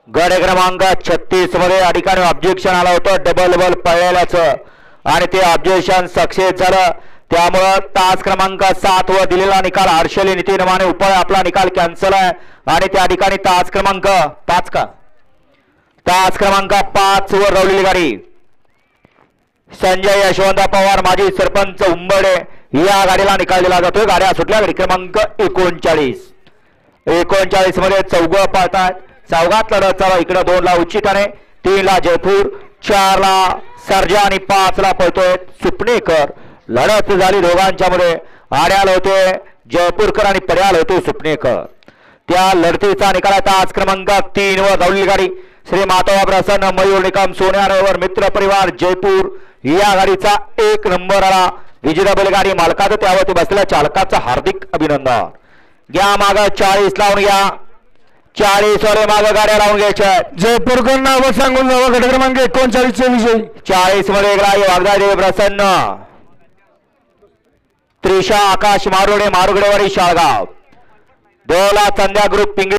गड क्रमांक 36 मध्ये या ठिकाणी ऑब्जेक्शन आलं होतं डबल बल पळल्याचं आणि ते ऑब्जेक्शन सक्सेस झालं. त्यामुळं तास क्रमांक 7 वर दिलेला निकाल हर्षली नितीन माने उपळ आपला निकाल कॅन्सल आहे आणि त्या ठिकाणी तास क्रमांक 5 वर रवलेली गाडी संजय यशवंत पवार माजी सरपंच उंबडे या गाडीला निकाल दिला जातोय. गाड्या सुटल्या. गाडी क्रमांक 39 मध्ये चौघ पाळतात. चौघात लढत चालू. इकडे 2 ला उच्चिताने, 3 ला जयपूर, 4 ला सर्जा आणि 5 ला पळतोय सुपणेकर. लढत झाली दोघांच्या मध्ये. आड्याल होते जयपूरकर आणि पड्याल होते सुपणेकर. त्या लढतीचा निकाल आता आज क्रमांक 3 वर धावलेली गाडी श्री माधव प्रसन्न मयूर निकम सोन्यावर मित्र परिवार जयपूर या गाडीचा 1 नंबर आला. विजेता बैलगाडी मालकाचं त्यावरती बसलेल्या चालकाचं हार्दिक अभिनंदन. घ्या माग 40 लावून घ्या. 40 वाले माग गाड्या लावून घ्यायच्या. जयपूरकर नाव सांगून जावं. गट क्रमांक 39 चे विजयी. 40 मध्ये वाघदादेव प्रसन्न, त्रिशा आकाश मारुडे मारुगडेवाडी शाळगाव, दोला चंद्या ग्रुप पिंगळी.